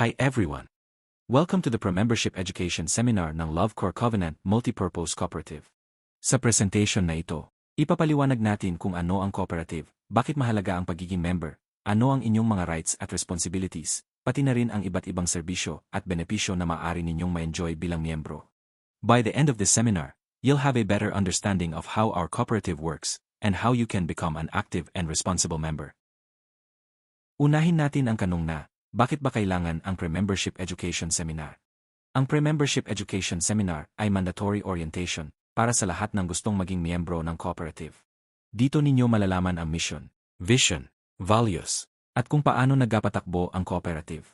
Hi everyone! Welcome to the Pro-Membership Education Seminar ng Love Core Covenant Multipurpose Cooperative. Sa presentation na ito, ipapaliwanag natin kung ano ang cooperative, bakit mahalaga ang pagiging member, ano ang inyong mga rights at responsibilities, pati na rin ang iba't ibang serbisyo at benepisyo na maaari ninyong ma-enjoy bilang miyembro. By the end of this seminar, you'll have a better understanding of how our cooperative works and how you can become an active and responsible member. Unahin natin ang tanong na, bakit ba kailangan ang Pre-Membership Education Seminar? Ang Pre-Membership Education Seminar ay mandatory orientation para sa lahat ng gustong maging miyembro ng cooperative. Dito ninyo malalaman ang mission, vision, values, at kung paano nagpapatakbo ang cooperative.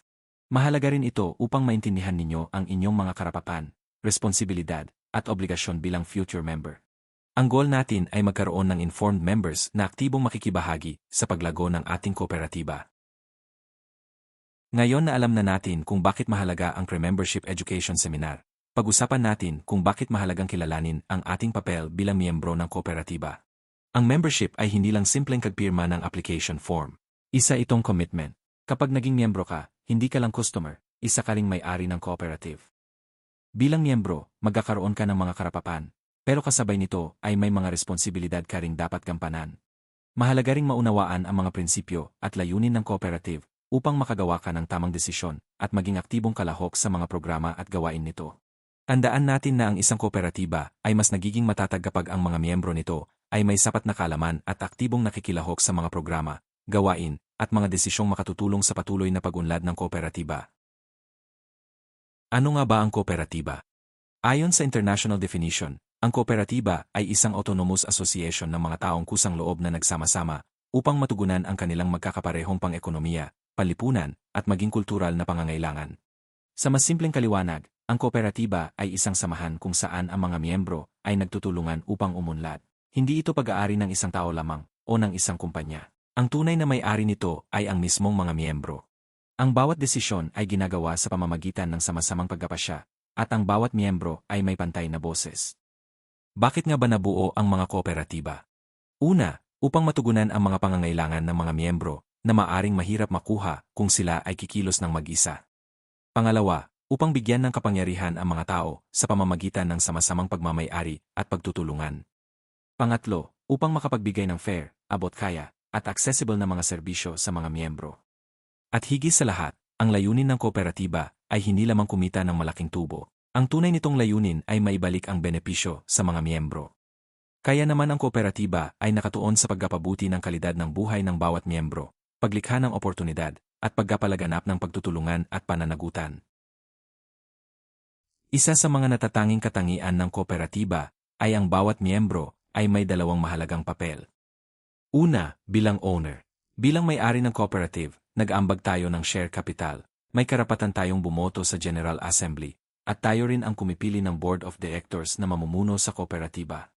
Mahalaga rin ito upang maintindihan ninyo ang inyong mga karapatan, responsibilidad, at obligasyon bilang future member. Ang goal natin ay magkaroon ng informed members na aktibong makikibahagi sa paglago ng ating kooperatiba. Ngayon na alam na natin kung bakit mahalaga ang Pre-Membership Education Seminar, pag-usapan natin kung bakit mahalagang kilalanin ang ating papel bilang miyembro ng kooperatiba. Ang membership ay hindi lang simpleng kagpirma ng application form. Isa itong commitment. Kapag naging miyembro ka, hindi ka lang customer, isa ka ring may-ari ng cooperative. Bilang miyembro, magkakaroon ka ng mga karapatan, pero kasabay nito ay may mga responsibilidad ka ring dapat gampanan. Mahalaga ring maunawaan ang mga prinsipyo at layunin ng cooperative upang makagawa ka ng tamang desisyon at maging aktibong kalahok sa mga programa at gawain nito. Tandaan natin na ang isang kooperatiba ay mas nagiging matatag kapag ang mga miyembro nito ay may sapat na kaalaman at aktibong nakikilahok sa mga programa, gawain, at mga desisyong makatutulong sa patuloy na pag-unlad ng kooperatiba. Ano nga ba ang kooperatiba? Ayon sa international definition, ang kooperatiba ay isang autonomous association ng mga taong kusang loob na nagsama-sama upang matugunan ang kanilang magkakaparehong pang-ekonomiya, panlipunan, at maging kultural na pangangailangan. Sa mas simpleng kaliwanag, ang kooperatiba ay isang samahan kung saan ang mga miyembro ay nagtutulungan upang umunlad. Hindi ito pag-aari ng isang tao lamang o ng isang kumpanya. Ang tunay na may-ari nito ay ang mismong mga miyembro. Ang bawat desisyon ay ginagawa sa pamamagitan ng sama-samang pagkapasya, at ang bawat miyembro ay may pantay na boses. Bakit nga ba nabuo ang mga kooperatiba? Una, upang matugunan ang mga pangangailangan ng mga miyembro na maaring mahirap makuha kung sila ay kikilos ng mag-isa. Pangalawa, upang bigyan ng kapangyarihan ang mga tao sa pamamagitan ng sama-samang pagmamay-ari at pagtutulungan. Pangatlo, upang makapagbigay ng fair, abot-kaya, at accessible na mga serbisyo sa mga miyembro. At higit sa lahat, ang layunin ng kooperatiba ay hindi lamang kumita ng malaking tubo. Ang tunay nitong layunin ay maibalik ang benepisyo sa mga miyembro. Kaya naman ang kooperatiba ay nakatuon sa pagpapabuti ng kalidad ng buhay ng bawat miyembro, paglikha ng oportunidad, at pagpapalaganap ng pagtutulungan at pananagutan. Isa sa mga natatanging katangian ng kooperatiba ay ang bawat miyembro ay may dalawang mahalagang papel. Una, bilang owner. Bilang may-ari ng cooperative, nag-aambag tayo ng share capital, may karapatan tayong bumoto sa General Assembly, at tayo rin ang kumipili ng Board of Directors na mamumuno sa kooperatiba.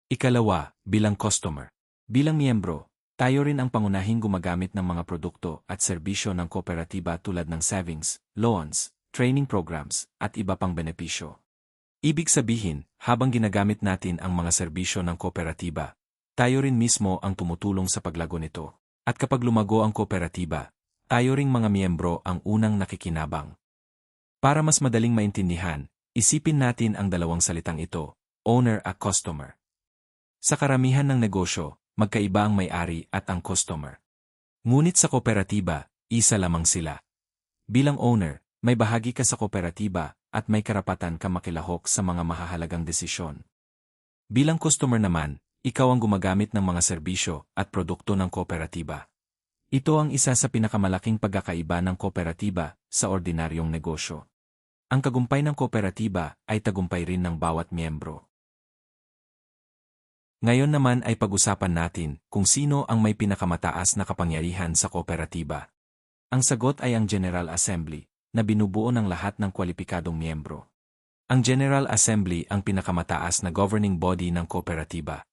Ikalawa, bilang customer. Bilang miyembro, tayo rin ang pangunahing gumagamit ng mga produkto at serbisyo ng kooperatiba tulad ng savings, loans, training programs, at iba pang benepisyo. Ibig sabihin, habang ginagamit natin ang mga serbisyo ng kooperatiba, tayo rin mismo ang tumutulong sa paglago nito. At kapag lumago ang kooperatiba, tayo ring mga miyembro ang unang nakikinabang. Para mas madaling maintindihan, isipin natin ang dalawang salitang ito, owner at customer. Sa karamihan ng negosyo, magkaiba ang may-ari at ang customer. Ngunit sa kooperatiba, isa lamang sila. Bilang owner, may bahagi ka sa kooperatiba at may karapatan ka makilahok sa mga mahahalagang desisyon. Bilang customer naman, ikaw ang gumagamit ng mga serbisyo at produkto ng kooperatiba. Ito ang isa sa pinakamalaking pagkakaiba ng kooperatiba sa ordinaryong negosyo. Ang tagumpay ng kooperatiba ay tagumpay rin ng bawat miyembro. Ngayon naman ay pag-usapan natin kung sino ang may pinakamataas na kapangyarihan sa kooperatiba. Ang sagot ay ang General Assembly, na binubuo ng lahat ng kwalipikadong miyembro. Ang General Assembly ang pinakamataas na governing body ng kooperatiba.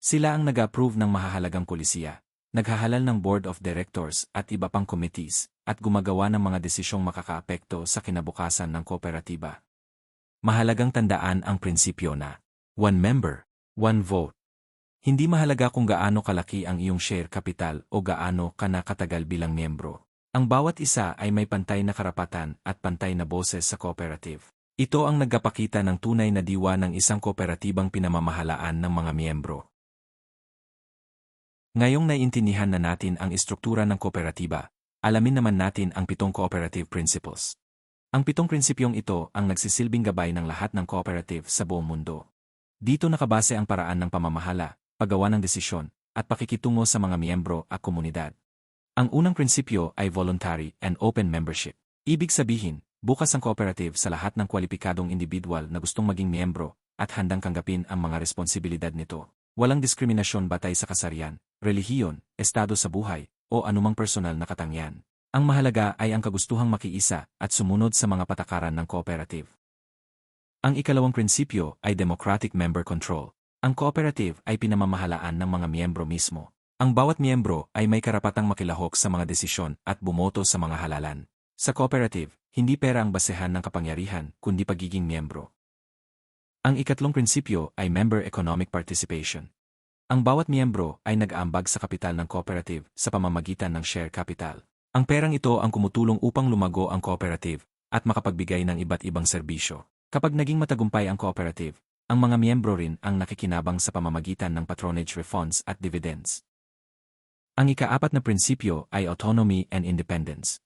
Sila ang nag-approve ng mahahalagang polisiya, naghahalal ng Board of Directors at iba pang committees, at gumagawa ng mga desisyong makakaapekto sa kinabukasan ng kooperatiba. Mahalagang tandaan ang prinsipyo na, one member, one vote. Hindi mahalaga kung gaano kalaki ang iyong share capital o gaano ka na katagal bilang miyembro. Ang bawat isa ay may pantay na karapatan at pantay na boses sa cooperative. Ito ang nagpapakita ng tunay na diwa ng isang kooperatibang pinamamahalaan ng mga miyembro. Ngayong naiintindihan na natin ang istruktura ng kooperatiba, alamin naman natin ang 7 cooperative principles. Ang 7 prinsipyong ito ang nagsisilbing gabay ng lahat ng cooperative sa buong mundo. Dito nakabase ang paraan ng pamamahala, paggawa ng desisyon, at pakikitungo sa mga miyembro at komunidad. Ang unang prinsipyo ay voluntary and open membership. Ibig sabihin, bukas ang cooperative sa lahat ng kwalipikadong individual na gustong maging miyembro at handang tanggapin ang mga responsibilidad nito. Walang diskriminasyon batay sa kasarian, relihiyon, estado sa buhay, o anumang personal na katangian. Ang mahalaga ay ang kagustuhang makiisa at sumunod sa mga patakaran ng cooperative. Ang ikalawang prinsipyo ay democratic member control. Ang cooperative ay pinamamahalaan ng mga miyembro mismo. Ang bawat miyembro ay may karapatang makilahok sa mga desisyon at bumoto sa mga halalan. Sa cooperative, hindi pera ang basehan ng kapangyarihan, kundi pagiging miyembro. Ang ikatlong prinsipyo ay member economic participation. Ang bawat miyembro ay nag-aambag sa kapital ng cooperative sa pamamagitan ng share capital. Ang perang ito ang kumutulong upang lumago ang cooperative at makapagbigay ng iba't ibang serbisyo. Kapag naging matagumpay ang cooperative, ang mga miyembro rin ang nakikinabang sa pamamagitan ng patronage refunds at dividends. Ang ika-4 na prinsipyo ay autonomy and independence.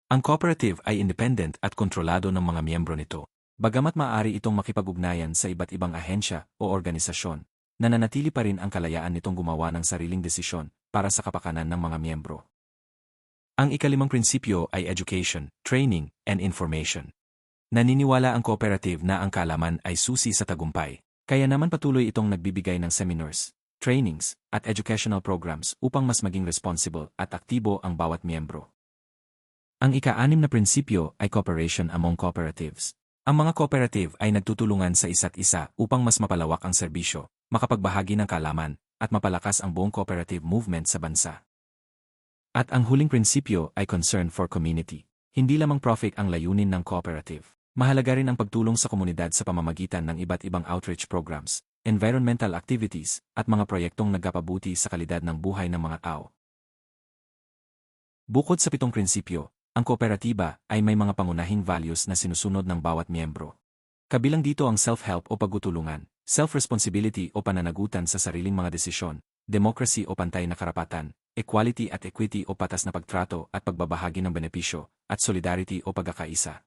Ang cooperative ay independent at kontrolado ng mga miyembro nito. Bagamat maaari itong makipag-ugnayan sa iba't ibang ahensya o organisasyon, nananatili pa rin ang kalayaan nitong gumawa ng sariling desisyon para sa kapakanan ng mga miyembro. Ang ika-5 prinsipyo ay education, training, and information. Naniniwala ang cooperative na ang kaalaman ay susi sa tagumpay, kaya naman patuloy itong nagbibigay ng seminars, trainings, at educational programs upang mas maging responsible at aktibo ang bawat miyembro. Ang ika-6 na prinsipyo ay cooperation among cooperatives. Ang mga cooperative ay nagtutulungan sa isa't isa upang mas mapalawak ang serbisyo, makapagbahagi ng kaalaman, at mapalakas ang buong cooperative movement sa bansa. At ang huling prinsipyo ay concern for community. Hindi lamang profit ang layunin ng cooperative. Mahalaga rin ang pagtulong sa komunidad sa pamamagitan ng iba't ibang outreach programs, environmental activities, at mga proyektong nagpapabuti sa kalidad ng buhay ng mga tao. Bukod sa 7 prinsipyo, ang kooperatiba ay may mga pangunahing values na sinusunod ng bawat miyembro. Kabilang dito ang self-help o pagtutulungan, self-responsibility o pananagutan sa sariling mga desisyon, democracy o pantay na karapatan, equality at equity o patas na pagtrato at pagbabahagi ng benepisyo, at solidarity o pagkakaisa.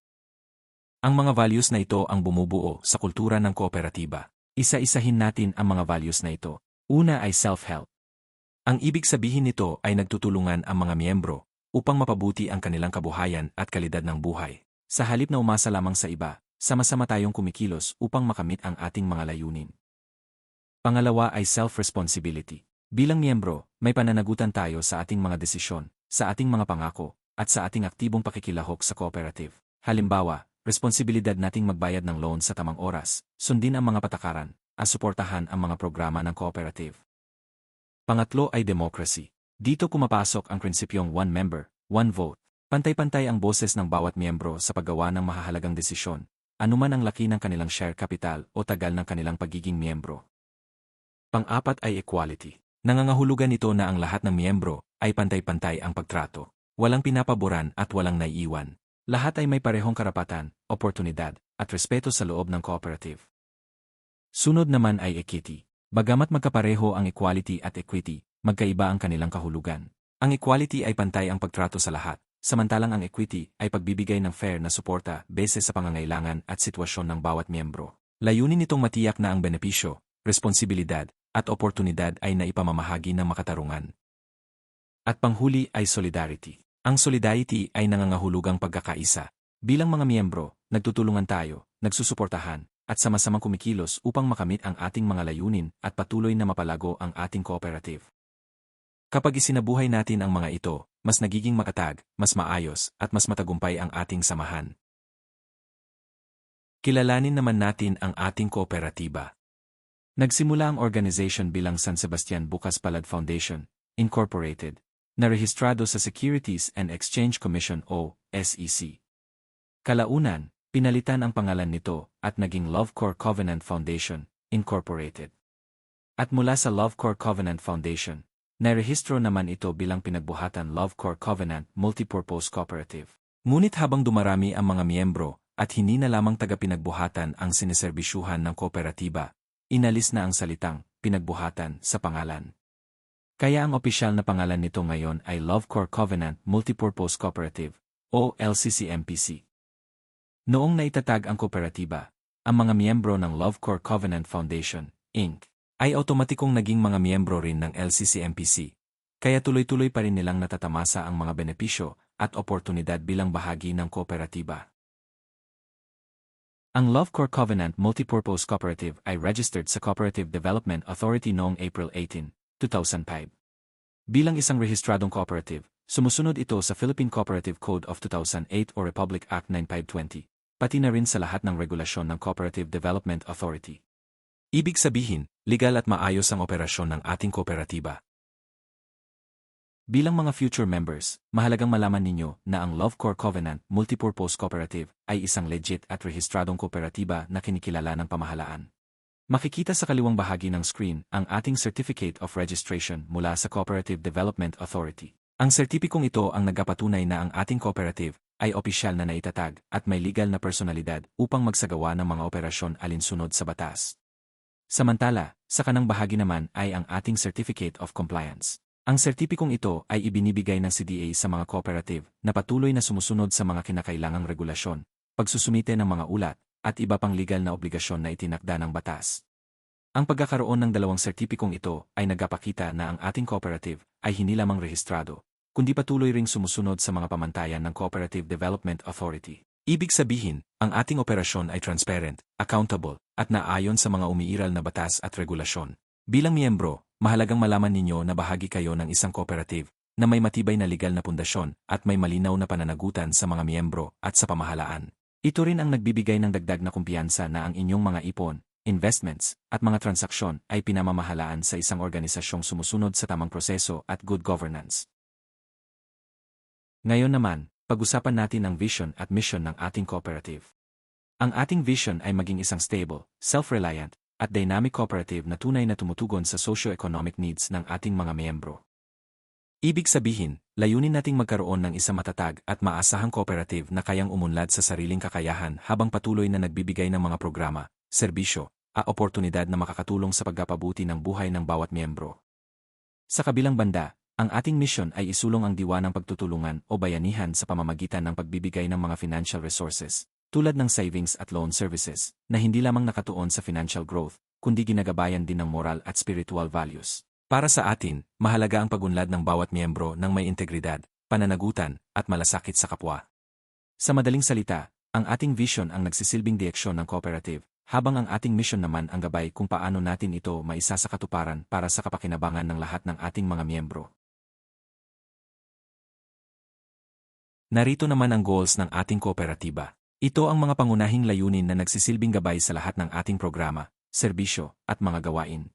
Ang mga values na ito ang bumubuo sa kultura ng kooperatiba. Isa-isahin natin ang mga values na ito. Una ay self-help. Ang ibig sabihin nito ay nagtutulungan ang mga miyembro upang mapabuti ang kanilang kabuhayan at kalidad ng buhay. Sa halip na umasa lamang sa iba, sama-sama tayong kumikilos upang makamit ang ating mga layunin. Pangalawa ay self-responsibility. Bilang miyembro, may pananagutan tayo sa ating mga desisyon, sa ating mga pangako, at sa ating aktibong pakikilahok sa cooperative. Halimbawa, responsibilidad nating magbayad ng loan sa tamang oras, sundin ang mga patakaran, at suportahan ang mga programa ng cooperative. Pangatlo ay democracy. Dito pumapasok ang prinsipyong one member, one vote. Pantay-pantay ang boses ng bawat miyembro sa paggawa ng mahahalagang desisyon, anuman ang laki ng kanilang share capital o tagal ng kanilang pagiging miyembro. Pang-apat ay equality. Nangangahulugan ito na ang lahat ng miyembro ay pantay-pantay ang pagtrato. Walang pinapaboran at walang naiiwan. Lahat ay may parehong karapatan, oportunidad, at respeto sa loob ng cooperative. Sunod naman ay equity. Bagamat magkapareho ang equality at equity, magkaiba ang kanilang kahulugan. Ang equality ay pantay ang pagtrato sa lahat, samantalang ang equity ay pagbibigay ng fair na suporta base sa pangangailangan at sitwasyon ng bawat miyembro. Layunin nitong matiyak na ang benepisyo, responsibilidad, at oportunidad ay naipamamahagi ng makatarungan. At panghuli ay solidarity. Ang solidarity ay nangangahulugang pagkakaisa. Bilang mga miyembro, nagtutulungan tayo, nagsusuportahan, at sama-samang kumikilos upang makamit ang ating mga layunin at patuloy na mapalago ang ating cooperative. Kapag isinabuhay natin ang mga ito, mas nagiging makatag, mas maayos, at mas matagumpay ang ating samahan. Kilalanin naman natin ang ating kooperatiba. Nagsimula ang organization bilang San Sebastian Bukas Palad Foundation, Incorporated, na rehistrado sa Securities and Exchange Commission o SEC. Kalaunan, pinalitan ang pangalan nito at naging Lovecore Covenant Foundation, Incorporated. At mula sa Lovecore Covenant Foundation, Nairehistro naman ito bilang pinagbuhatan Love Core Covenant Multipurpose Cooperative. Ngunit habang dumarami ang mga miyembro, at hindi na lamang taga-pinagbuhatan ang siniserbisyuhan ng kooperatiba, inalis na ang salitang pinagbuhatan sa pangalan. Kaya ang opisyal na pangalan nito ngayon ay Love Core Covenant Multipurpose Cooperative, o LCCMPC. Noong naitatag ang kooperatiba, ang mga miyembro ng Love Core Covenant Foundation, Inc., ay automatikong naging mga miyembro rin ng LCCMPC, kaya tuloy-tuloy pa rin nilang natatamasa ang mga benepisyo at oportunidad bilang bahagi ng kooperatiba. Ang Love Core Covenant Multipurpose Cooperative ay registered sa Cooperative Development Authority noong April 18, 2005. Bilang isang rehistradong cooperative, sumusunod ito sa Philippine Cooperative Code of 2008 o Republic Act 9520, pati na rin sa lahat ng regulasyon ng Cooperative Development Authority. Ibig sabihin, legal at maayos ang operasyon ng ating kooperatiba. Bilang mga future members, mahalagang malaman ninyo na ang Love Core Covenant Multipurpose Cooperative ay isang legit at rehistradong kooperatiba na kinikilala ng pamahalaan. Makikita sa kaliwang bahagi ng screen ang ating Certificate of Registration mula sa Cooperative Development Authority. Ang sertipikong ito ang nagpapatunay na ang ating cooperative ay opisyal na naitatag at may legal na personalidad upang magsagawa ng mga operasyon alinsunod sa batas. Samantala, sa kanang bahagi naman ay ang ating Certificate of Compliance. Ang sertipikong ito ay ibinibigay ng CDA sa mga cooperative na patuloy na sumusunod sa mga kinakailangang regulasyon, pagsusumite ng mga ulat, at iba pang legal na obligasyon na itinakda ng batas. Ang pagkakaroon ng dalawang sertipikong ito ay nagpapakita na ang ating cooperative ay hindi lamang rehistrado, kundi patuloy ring sumusunod sa mga pamantayan ng Cooperative Development Authority. Ibig sabihin, ang ating operasyon ay transparent, accountable, at naayon sa mga umiiral na batas at regulasyon. Bilang miyembro, mahalagang malaman ninyo na bahagi kayo ng isang cooperative na may matibay na legal na pundasyon at may malinaw na pananagutan sa mga miyembro at sa pamahalaan. Ito rin ang nagbibigay ng dagdag na kumpiyansa na ang inyong mga ipon, investments, at mga transaksyon ay pinamamahalaan sa isang organisasyong sumusunod sa tamang proseso at good governance. Ngayon naman, pag-usapan natin ang vision at mission ng ating cooperative. Ang ating vision ay maging isang stable, self-reliant, at dynamic cooperative na tunay na tumutugon sa socio-economic needs ng ating mga miyembro. Ibig sabihin, layunin nating magkaroon ng isang matatag at maasahang cooperative na kayang umunlad sa sariling kakayahan habang patuloy na nagbibigay ng mga programa, serbisyo, at oportunidad na makakatulong sa pagpapabuti ng buhay ng bawat miyembro. Sa kabilang banda, ang ating mission ay isulong ang diwa ng pagtutulungan o bayanihan sa pamamagitan ng pagbibigay ng mga financial resources, tulad ng savings at loan services, na hindi lamang nakatuon sa financial growth, kundi ginagabayan din ng moral at spiritual values. Para sa atin, mahalaga ang pagunlad ng bawat miyembro ng may integridad, pananagutan, at malasakit sa kapwa. Sa madaling salita, ang ating vision ang nagsisilbing direksyon ng cooperative, habang ang ating mission naman ang gabay kung paano natin ito maisa sa katuparan para sa kapakinabangan ng lahat ng ating mga miyembro. Narito naman ang goals ng ating kooperatiba. Ito ang mga pangunahing layunin na nagsisilbing gabay sa lahat ng ating programa, serbisyo, at mga gawain.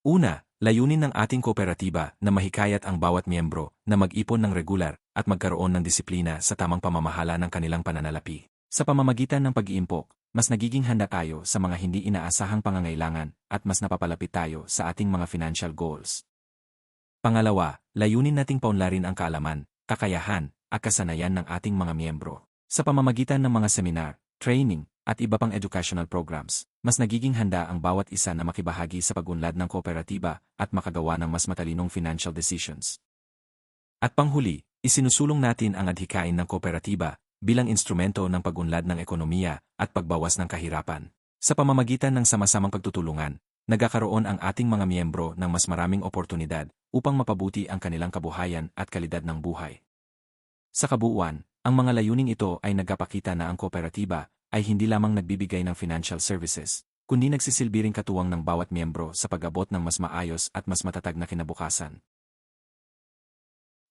Una, layunin ng ating kooperatiba na mahikayat ang bawat miyembro na mag-ipon ng regular at magkaroon ng disiplina sa tamang pamamahala ng kanilang pananalapi. Sa pamamagitan ng pag-iimpok, mas nagiging handa tayo sa mga hindi inaasahang pangangailangan at mas napapalapit tayo sa ating mga financial goals. Pangalawa, layunin nating paunlarin ang kaalaman, kakayahan, at kasanayan ng ating mga miyembro. Sa pamamagitan ng mga seminar, training, at iba pang educational programs, mas nagiging handa ang bawat isa na makibahagi sa pagunlad ng kooperatiba at makagawa ng mas matalinong financial decisions. At panghuli, isinusulong natin ang adhikain ng kooperatiba bilang instrumento ng pagunlad ng ekonomiya at pagbawas ng kahirapan. Sa pamamagitan ng sama-samang pagtutulungan, nagkakaroon ang ating mga miyembro ng mas maraming oportunidad upang mapabuti ang kanilang kabuhayan at kalidad ng buhay. Sa kabuuan, ang mga layuning ito ay nagpapakita na ang kooperatiba ay hindi lamang nagbibigay ng financial services, kundi nagsisilbi ring katuwang ng bawat miyembro sa pag-abot ng mas maayos at mas matatag na kinabukasan.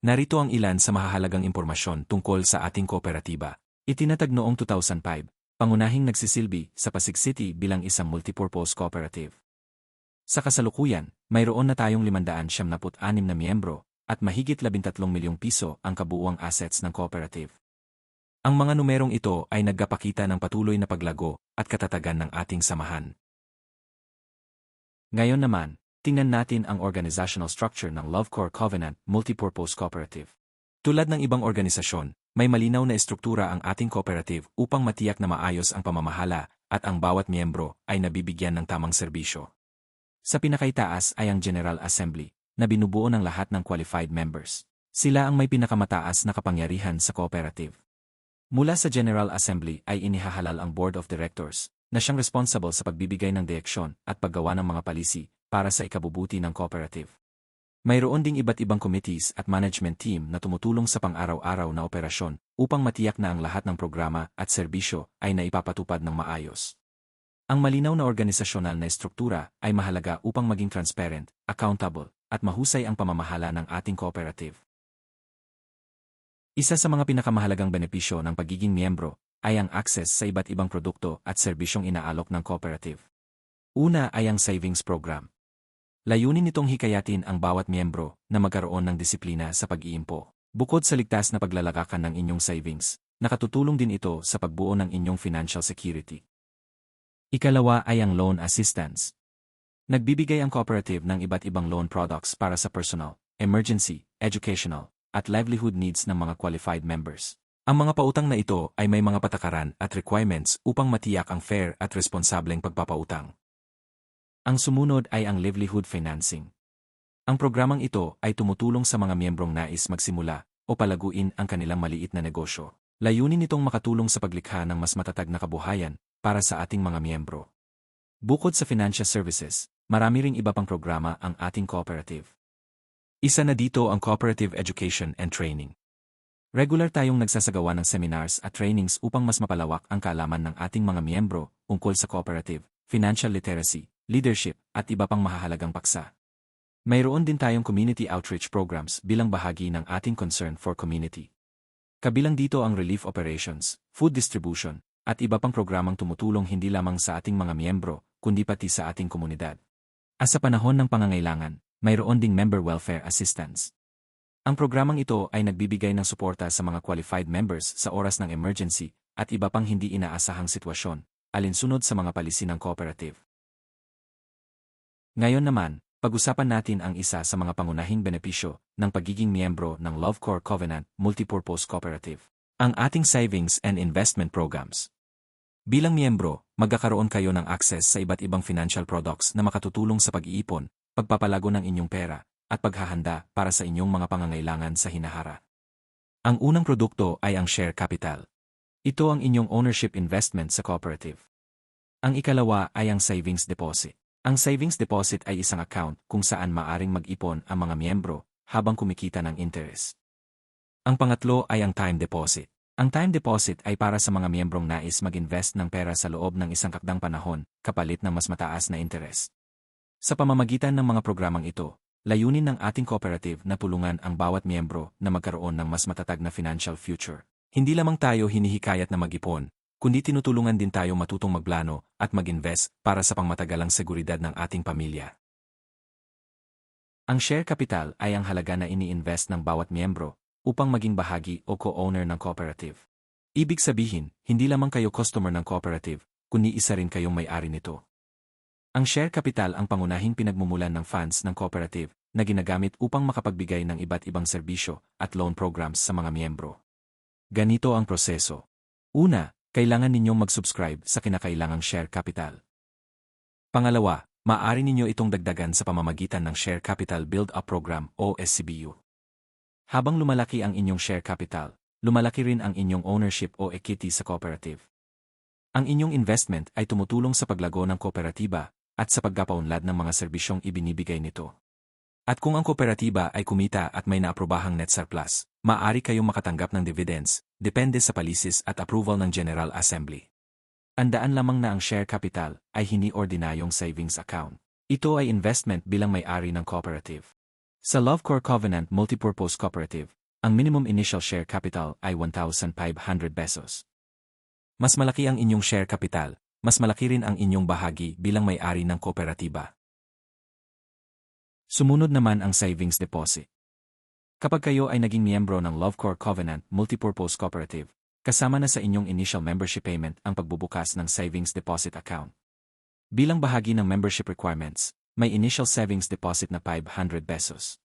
Narito ang ilan sa mahahalagang impormasyon tungkol sa ating kooperatiba. Itinatag noong 2005, pangunahing nagsisilbi sa Pasig City bilang isang multipurpose cooperative. Sa kasalukuyan, mayroon na tayong 576 na miyembro, at mahigit 13 milyong piso ang kabuuang assets ng cooperative. Ang mga numerong ito ay nagpapakita ng patuloy na paglago at katatagan ng ating samahan. Ngayon naman, tingnan natin ang organizational structure ng Lovecore Covenant Multipurpose Cooperative. Tulad ng ibang organisasyon, may malinaw na estruktura ang ating cooperative upang matiyak na maayos ang pamamahala at ang bawat miyembro ay nabibigyan ng tamang serbisyo. Sa pinakaitaas ay ang General Assembly, na binubuo ng lahat ng qualified members. Sila ang may pinakamataas na kapangyarihan sa cooperative. Mula sa General Assembly ay inihahalal ang Board of Directors, na siyang responsible sa pagbibigay ng direksyon at paggawa ng mga palisi para sa ikabubuti ng cooperative. Mayroon ding iba't ibang committees at management team na tumutulong sa pang-araw-araw na operasyon upang matiyak na ang lahat ng programa at serbisyo ay naipapatupad ng maayos. Ang malinaw na organisasyonal na estruktura ay mahalaga upang maging transparent, accountable, at mahusay ang pamamahala ng ating cooperative. Isa sa mga pinakamahalagang benepisyo ng pagiging miyembro ay ang access sa iba't ibang produkto at serbisyong inaalok ng cooperative. Una ay ang savings program. Layunin nitong hikayatin ang bawat miyembro na magkaroon ng disiplina sa pag-iimpo. Bukod sa ligtas na paglalagakan ng inyong savings, nakatutulong din ito sa pagbuo ng inyong financial security. Ikalawa ay ang loan assistance. Nagbibigay ang cooperative ng iba't ibang loan products para sa personal, emergency, educational, at livelihood needs ng mga qualified members. Ang mga pautang na ito ay may mga patakaran at requirements upang matiyak ang fair at responsableng pagpapautang. Ang sumunod ay ang livelihood financing. Ang programang ito ay tumutulong sa mga miyembrong nais magsimula o palaguin ang kanilang maliit na negosyo. Layunin nitong makatulong sa paglikha ng mas matatag na kabuhayan para sa ating mga miyembro. Bukod sa financial services, marami ring iba pang programa ang ating cooperative. Isa na dito ang cooperative education and training. Regular tayong nagsasagawa ng seminars at trainings upang mas mapalawak ang kaalaman ng ating mga miyembro tungkol sa cooperative, financial literacy, leadership, at iba pang mahahalagang paksa. Mayroon din tayong community outreach programs bilang bahagi ng ating concern for community. Kabilang dito ang relief operations, food distribution, at iba pang programang tumutulong hindi lamang sa ating mga miyembro, kundi pati sa ating komunidad. At sa panahon ng pangangailangan, mayroon ding member welfare assistance. Ang programang ito ay nagbibigay ng suporta sa mga qualified members sa oras ng emergency at iba pang hindi inaasahang sitwasyon, alinsunod sa mga palisi ng cooperative. Ngayon naman, pag-usapan natin ang isa sa mga pangunahing benepisyo ng pagiging miyembro ng Lovecore Covenant Multipurpose Cooperative, ang ating savings and investment programs. Bilang miyembro, magkakaroon kayo ng access sa iba't ibang financial products na makatutulong sa pag-iipon, pagpapalago ng inyong pera, at paghahanda para sa inyong mga pangangailangan sa hinahara. Ang unang produkto ay ang share capital. Ito ang inyong ownership investment sa cooperative. Ang ikalawa ay ang savings deposit. Ang savings deposit ay isang account kung saan maaring mag-ipon ang mga miyembro habang kumikita ng interest. Ang pangatlo ay ang time deposit. Ang time deposit ay para sa mga miyembrong nais mag-invest ng pera sa loob ng isang kakdang panahon kapalit ng mas mataas na interest. Sa pamamagitan ng mga programang ito, layunin ng ating cooperative na tulungan ang bawat miyembro na magkaroon ng mas matatag na financial future. Hindi lamang tayo hinihikayat na mag-ipon, kundi tinutulungan din tayo matutong magplano at mag-invest para sa pangmatagalang seguridad ng ating pamilya. Ang share capital ay ang halaga na ini-invest ng bawat miyembro upang maging bahagi o co-owner ng cooperative. Ibig sabihin, hindi lamang kayo customer ng cooperative, kundi isa rin kayong may-ari nito. Ang share capital ang pangunahing pinagmumulan ng funds ng cooperative na ginagamit upang makapagbigay ng iba't ibang serbisyo at loan programs sa mga miyembro. Ganito ang proseso. Una, kailangan ninyong mag-subscribe sa kinakailangang share capital. Pangalawa, maaari ninyo itong dagdagan sa pamamagitan ng Share Capital Build-Up Program o SCBU. Habang lumalaki ang inyong share capital, lumalaki rin ang inyong ownership o equity sa cooperative. Ang inyong investment ay tumutulong sa paglago ng kooperatiba at sa pagpapaunlad ng mga serbisyong ibinibigay nito. At kung ang kooperatiba ay kumita at may naaprobahang net surplus, maaari kayong makatanggap ng dividends, depende sa palisis at approval ng General Assembly. Tandaan lamang na ang share capital ay hindi ordinaryong savings account. Ito ay investment bilang may-ari ng cooperative. Sa Lovecore Covenant Multipurpose Cooperative, ang minimum initial share capital ay 1,500 pesos. Mas malaki ang inyong share capital, mas malaki rin ang inyong bahagi bilang may-ari ng kooperatiba. Sumunod naman ang savings deposit. Kapag kayo ay naging miyembro ng Lovecore Covenant Multipurpose Cooperative, kasama na sa inyong initial membership payment ang pagbubukas ng savings deposit account. Bilang bahagi ng membership requirements, may initial savings deposit na 500 pesos.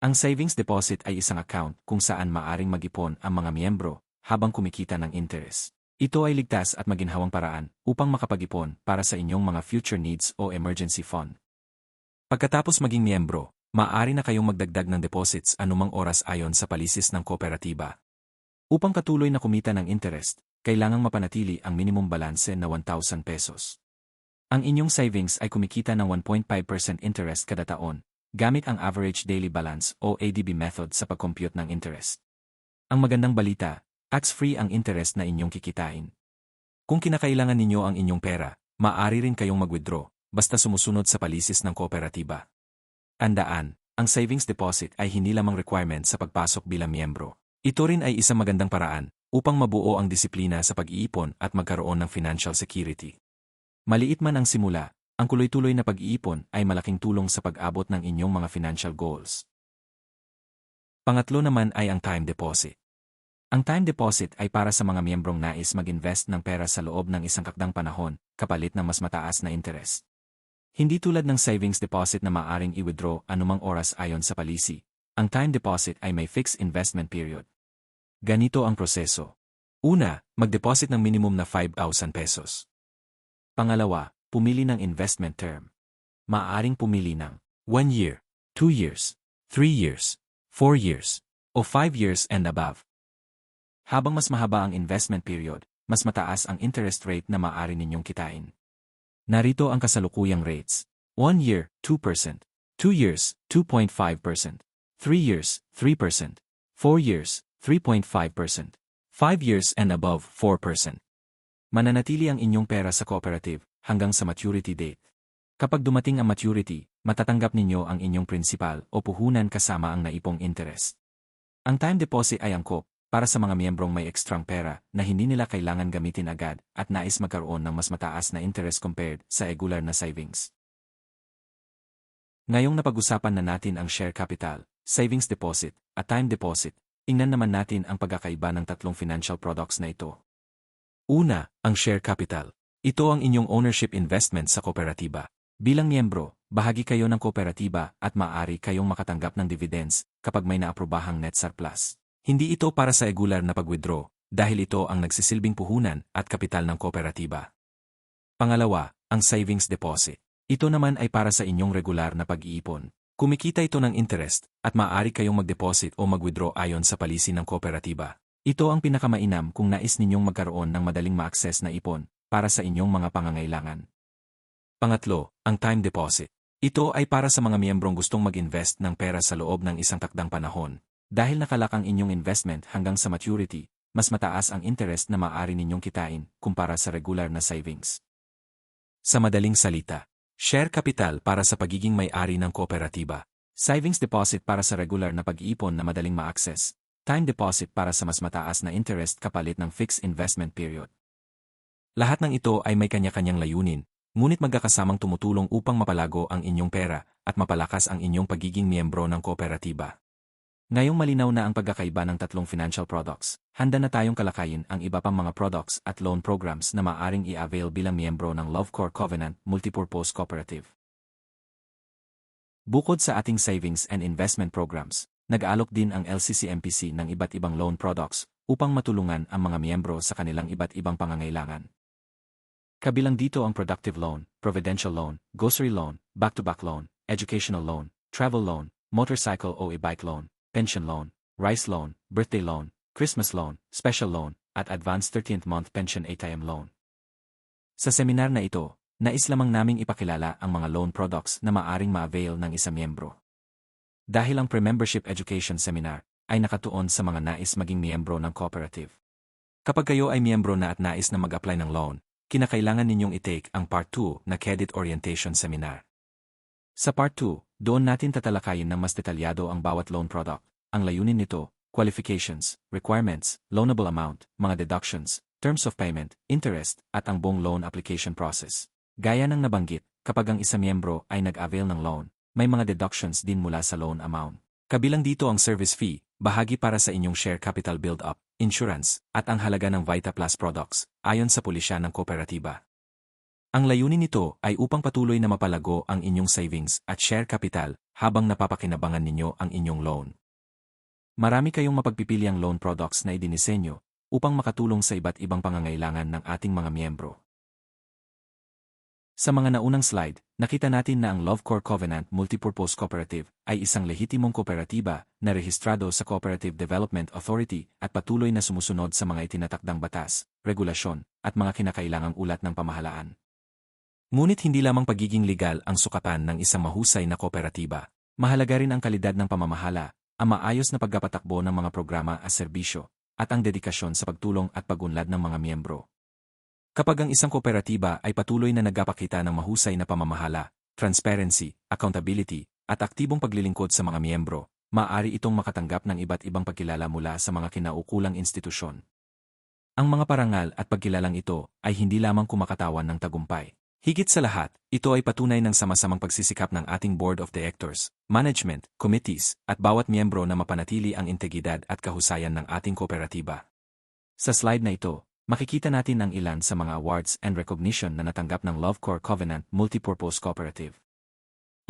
Ang savings deposit ay isang account kung saan maaring mag-ipon ang mga miyembro habang kumikita ng interest. Ito ay ligtas at maginhawang paraan upang makapag-ipon para sa inyong mga future needs o emergency fund. Pagkatapos maging miyembro, maaari na kayong magdagdag ng deposits anumang oras ayon sa palisis ng kooperatiba. Upang patuloy na kumita ng interest, kailangang mapanatili ang minimum balance na 1,000 pesos. Ang inyong savings ay kumikita ng 1.5% interest kada taon, gamit ang average daily balance o ADB method sa pag-compute ng interest. Ang magandang balita, tax-free ang interest na inyong kikitain. Kung kinakailangan ninyo ang inyong pera, maaari rin kayong mag-withdraw, basta sumusunod sa palisis ng kooperatiba. Tandaan, ang savings deposit ay hindi lamang requirement sa pagpasok bilang miyembro. Ito rin ay isang magandang paraan upang mabuo ang disiplina sa pag-iipon at magkaroon ng financial security. Maliit man ang simula, ang tuloy-tuloy na pag-iipon ay malaking tulong sa pag-abot ng inyong mga financial goals. Pangatlo naman ay ang time deposit. Ang time deposit ay para sa mga miyembrong nais mag-invest ng pera sa loob ng isang kakdang panahon, kapalit ng mas mataas na interest. Hindi tulad ng savings deposit na maaring i-withdraw anumang oras ayon sa palisi, ang time deposit ay may fixed investment period. Ganito ang proseso. Una, mag-deposit ng minimum na 5,000 pesos. Pangalawa, pumili ng investment term. Maaaring pumili ng 1 year, 2 years, 3 years, 4 years, o 5 years and above. Habang mas mahaba ang investment period, mas mataas ang interest rate na maaari ninyong kitain. Narito ang kasalukuyang rates. 1 year, 2%, 2 years, 2.5%, 3 years, 3%, 4 years, 3.5%, 5 years and above 4%. Mananatili ang inyong pera sa cooperative hanggang sa maturity date. Kapag dumating ang maturity, matatanggap ninyo ang inyong principal o puhunan kasama ang naipong interest. Ang time deposit ay angkop para sa mga miyembrong may ekstrang pera na hindi nila kailangan gamitin agad at nais magkaroon ng mas mataas na interest compared sa regular na savings. Ngayong napag-usapan na natin ang share capital, savings deposit, at time deposit, tingnan naman natin ang pagkakaiba ng tatlong financial products na ito. Una, ang share capital. Ito ang inyong ownership investment sa kooperatiba. Bilang miyembro, bahagi kayo ng kooperatiba at maaari kayong makatanggap ng dividends kapag may naaprobahang net surplus. Hindi ito para sa regular na pag-withdraw dahil ito ang nagsisilbing puhunan at kapital ng kooperatiba. Pangalawa, ang savings deposit. Ito naman ay para sa inyong regular na pag-iipon. Kumikita ito ng interest at maaari kayong mag-deposit o mag-withdraw ayon sa palisi ng kooperatiba. Ito ang pinakamainam kung nais ninyong magkaroon ng madaling ma-access na ipon para sa inyong mga pangangailangan. Pangatlo, ang time deposit. Ito ay para sa mga miyembrong gustong mag-invest ng pera sa loob ng isang takdang panahon. Dahil nakalak ang inyong investment hanggang sa maturity, mas mataas ang interest na maaari ninyong kitain kumpara sa regular na savings. Sa madaling salita, share capital para sa pagiging may-ari ng kooperatiba, savings deposit para sa regular na pag-iipon na madaling ma-access, time deposit para sa mas mataas na interest kapalit ng fixed investment period. Lahat ng ito ay may kanya-kanyang layunin, ngunit magkakasamang tumutulong upang mapalago ang inyong pera at mapalakas ang inyong pagiging miyembro ng kooperatiba. Ngayong malinaw na ang pagkakaiba ng tatlong financial products, handa na tayong kalakayin ang iba pang mga products at loan programs na maaaring i-avail bilang miyembro ng Lovecore Covenant Multipurpose Cooperative. Bukod sa ating savings and investment programs, nag-aalok din ang LCCMPC ng iba't ibang loan products upang matulungan ang mga miyembro sa kanilang iba't ibang pangangailangan. Kabilang dito ang productive loan, providential loan, grocery loan, back-to-back loan, educational loan, travel loan, motorcycle o e-bike loan, pension loan, rice loan, birthday loan, Christmas loan, special loan, at advanced 13th month pension ATM loan. Sa seminar na ito, nais lamang naming ipakilala ang mga loan products na maaring ma-avail ng isang miyembro. Dahil ang pre-membership education seminar ay nakatuon sa mga nais maging miyembro ng cooperative. Kapag kayo ay miyembro na at nais na mag-apply ng loan, kinakailangan ninyong i-take ang Part 2 na Credit Orientation Seminar. Sa Part 2, doon natin tatalakayin ng mas detalyado ang bawat loan product, ang layunin nito, qualifications, requirements, loanable amount, mga deductions, terms of payment, interest, at ang buong loan application process. Gaya ng nabanggit, kapag ang isa miyembro ay nag-avail ng loan, may mga deductions din mula sa loan amount. Kabilang dito ang service fee, bahagi para sa inyong share capital build-up, insurance, at ang halaga ng Vita Plus products, ayon sa pulisya ng kooperatiba. Ang layunin nito ay upang patuloy na mapalago ang inyong savings at share capital habang napapakinabangan ninyo ang inyong loan. Marami kayong mapagpipiliang loan products na idinisenyo upang makatulong sa iba't ibang pangangailangan ng ating mga miyembro. Sa mga naunang slide, nakita natin na ang Lovecore Covenant Multipurpose Cooperative ay isang lehitimong kooperatiba na rehistrado sa Cooperative Development Authority at patuloy na sumusunod sa mga itinatakdang batas, regulasyon, at mga kinakailangang ulat ng pamahalaan. Ngunit hindi lamang pagiging legal ang sukatan ng isang mahusay na kooperatiba. Mahalaga rin ang kalidad ng pamamahala, ang maayos na pagpapatakbo ng mga programa at serbisyo, at ang dedikasyon sa pagtulong at pag-unlad ng mga miyembro. Kapag ang isang kooperatiba ay patuloy na nagpapakita ng mahusay na pamamahala, transparency, accountability, at aktibong paglilingkod sa mga miyembro, maaari itong makatanggap ng iba't ibang pagkilala mula sa mga kinaukulang institusyon. Ang mga parangal at pagkilalang ito ay hindi lamang kumakatawan ng tagumpay. Higit sa lahat, ito ay patunay ng sama-samang pagsisikap ng ating Board of Directors, Management, Committees, at bawat miyembro na mapanatili ang integridad at kahusayan ng ating kooperatiba. Sa slide na ito, makikita natin ang ilan sa mga awards and recognition na natanggap ng Lovecore Covenant Multipurpose Cooperative.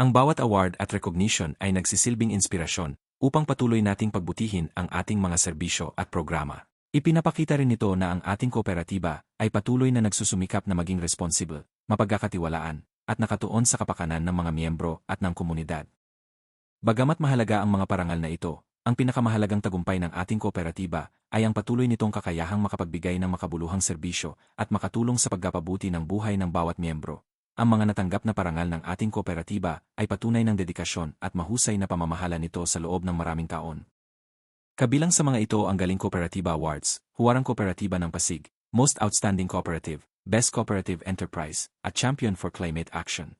Ang bawat award at recognition ay nagsisilbing inspirasyon upang patuloy nating pagbutihin ang ating mga serbisyo at programa. Ipinapakita rin nito na ang ating kooperatiba ay patuloy na nagsusumikap na maging responsible, mapagkakatiwalaan, at nakatuon sa kapakanan ng mga miyembro at ng komunidad. Bagamat mahalaga ang mga parangal na ito, ang pinakamahalagang tagumpay ng ating kooperatiba ay ang patuloy nitong kakayahang makapagbigay ng makabuluhang serbisyo at makatulong sa pagpapabuti ng buhay ng bawat miyembro. Ang mga natanggap na parangal ng ating kooperatiba ay patunay ng dedikasyon at mahusay na pamamahala nito sa loob ng maraming taon. Kabilang sa mga ito ang Galing Kooperatiba Awards, Huwarang Kooperatiba ng Pasig, Most Outstanding Cooperative, Best Cooperative Enterprise, at Champion for Climate Action.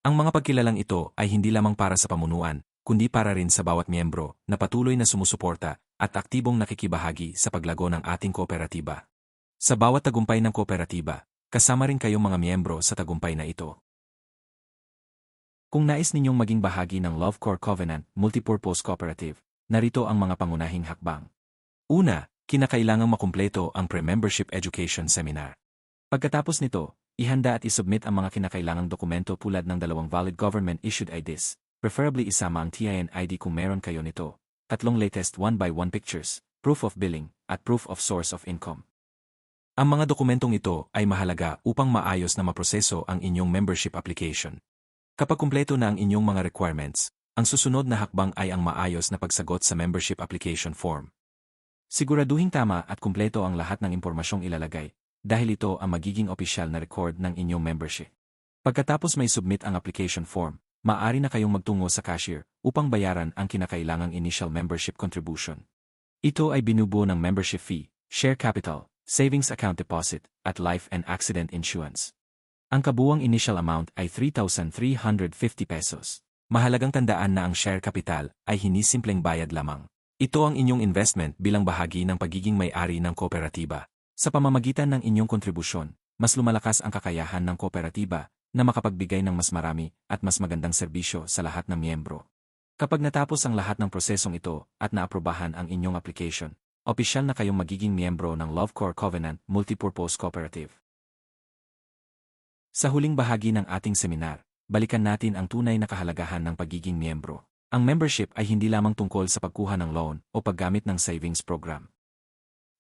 Ang mga pagkilalang ito ay hindi lamang para sa pamunuan, kundi para rin sa bawat miyembro na patuloy na sumusuporta at aktibong nakikibahagi sa paglago ng ating kooperatiba. Sa bawat tagumpay ng kooperatiba, kasama rin kayong mga miyembro sa tagumpay na ito. Kung nais ninyong maging bahagi ng Lovecore Covenant Multipurpose Cooperative, narito ang mga pangunahing hakbang. Una, kinakailangang makumpleto ang Pre-Membership Education Seminar. Pagkatapos nito, ihanda at isubmit ang mga kinakailangang dokumento tulad ng 2 valid government-issued IDs, preferably isama ang TIN ID kung meron kayo nito, 3 latest 1x1 pictures, proof of billing, at proof of source of income. Ang mga dokumentong ito ay mahalaga upang maayos na maproseso ang inyong membership application. Kapag kumpleto na ang inyong mga requirements, ang susunod na hakbang ay ang maayos na pagsagot sa membership application form. Siguraduhing tama at kumpleto ang lahat ng impormasyong ilalagay, dahil ito ang magiging opisyal na record ng inyong membership. Pagkatapos may submit ang application form, maaari na kayong magtungo sa cashier upang bayaran ang kinakailangang initial membership contribution. Ito ay binubuo ng membership fee, share capital, savings account deposit, at life and accident insurance. Ang kabuuang initial amount ay 3,350 pesos. Mahalagang tandaan na ang share capital ay hindi simpleng bayad lamang. Ito ang inyong investment bilang bahagi ng pagiging may-ari ng kooperatiba. Sa pamamagitan ng inyong kontribusyon, mas lumalakas ang kakayahan ng kooperatiba na makapagbigay ng mas marami at mas magandang serbisyo sa lahat ng miyembro. Kapag natapos ang lahat ng prosesong ito at naaprobahan ang inyong application, opisyal na kayong magiging miyembro ng Lovecore Covenant Multipurpose Cooperative. Sa huling bahagi ng ating seminar, balikan natin ang tunay na kahalagahan ng pagiging miyembro. Ang membership ay hindi lamang tungkol sa pagkuha ng loan o paggamit ng savings program.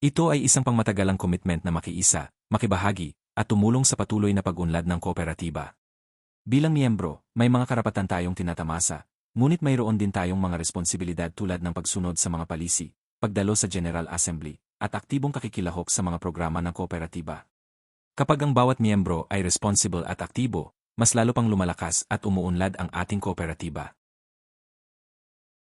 Ito ay isang pangmatagalang commitment na makiisa, makibahagi, at tumulong sa patuloy na pag-unlad ng kooperatiba. Bilang miyembro, may mga karapatan tayong tinatamasa, ngunit mayroon din tayong mga responsibilidad tulad ng pagsunod sa mga palisi, pagdalo sa General Assembly, at aktibong kakikilahok sa mga programa ng kooperatiba. Kapag ang bawat miyembro ay responsible at aktibo, mas lalo pang lumalakas at umuunlad ang ating kooperatiba.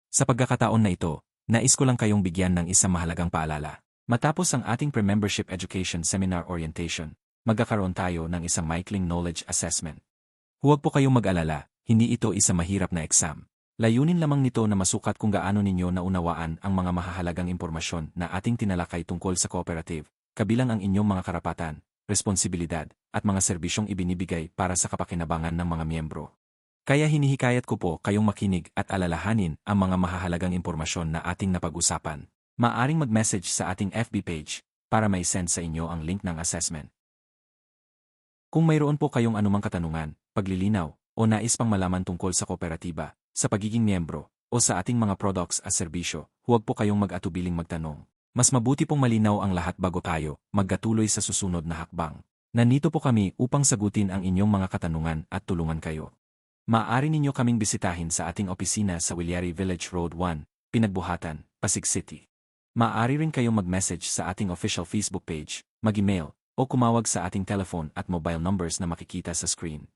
Sa pagkakataon na ito, nais ko lang kayong bigyan ng isang mahalagang paalala. Matapos ang ating Pre-Membership Education Seminar Orientation, magkakaroon tayo ng isang maikling knowledge assessment. Huwag po kayong mag-alala, hindi ito isang mahirap na exam. Layunin lamang nito na masukat kung gaano ninyo naunawaan ang mga mahahalagang impormasyon na ating tinalakay tungkol sa cooperative, kabilang ang inyong mga karapatan, responsibilidad, at mga serbisyong ibinibigay para sa kapakinabangan ng mga miyembro. Kaya hinihikayat ko po kayong makinig at alalahanin ang mga mahahalagang impormasyon na ating napag-usapan. Maaring mag-message sa ating FB page para may send sa inyo ang link ng assessment. Kung mayroon po kayong anumang katanungan, paglilinaw, o nais pang malaman tungkol sa kooperatiba, sa pagiging miyembro, o sa ating mga products at serbisyo, huwag po kayong mag-atubiling magtanong. Mas mabuti pong malinaw ang lahat bago tayo magkatuloy sa susunod na hakbang. Nandito po kami upang sagutin ang inyong mga katanungan at tulungan kayo. Maaari ninyo kaming bisitahin sa ating opisina sa Willari Village Road 1, Pinagbuhatan, Pasig City. Maaari rin kayong mag-message sa ating official Facebook page, mag-email, o kumawag sa ating telephone at mobile numbers na makikita sa screen.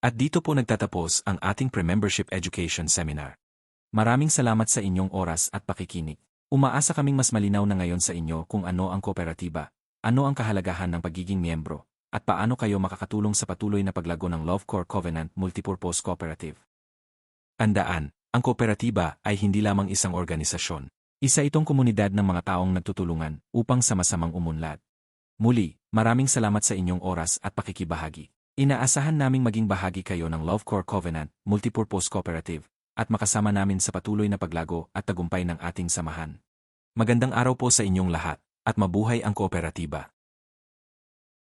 At dito po nagtatapos ang ating pre-membership education seminar. Maraming salamat sa inyong oras at pakikinig. Umaasa kaming mas malinaw na ngayon sa inyo kung ano ang kooperatiba, ano ang kahalagahan ng pagiging miyembro, at paano kayo makakatulong sa patuloy na paglago ng Lovecore Covenant Multipurpose Cooperative. Tandaan, ang kooperatiba ay hindi lamang isang organisasyon. Isa itong komunidad ng mga taong nagtutulungan upang sama-samang umunlad. Muli, maraming salamat sa inyong oras at pakikibahagi. Inaasahan naming maging bahagi kayo ng Lovecore Covenant Multipurpose Cooperative at makasama namin sa patuloy na paglago at tagumpay ng ating samahan. Magandang araw po sa inyong lahat at mabuhay ang kooperatiba.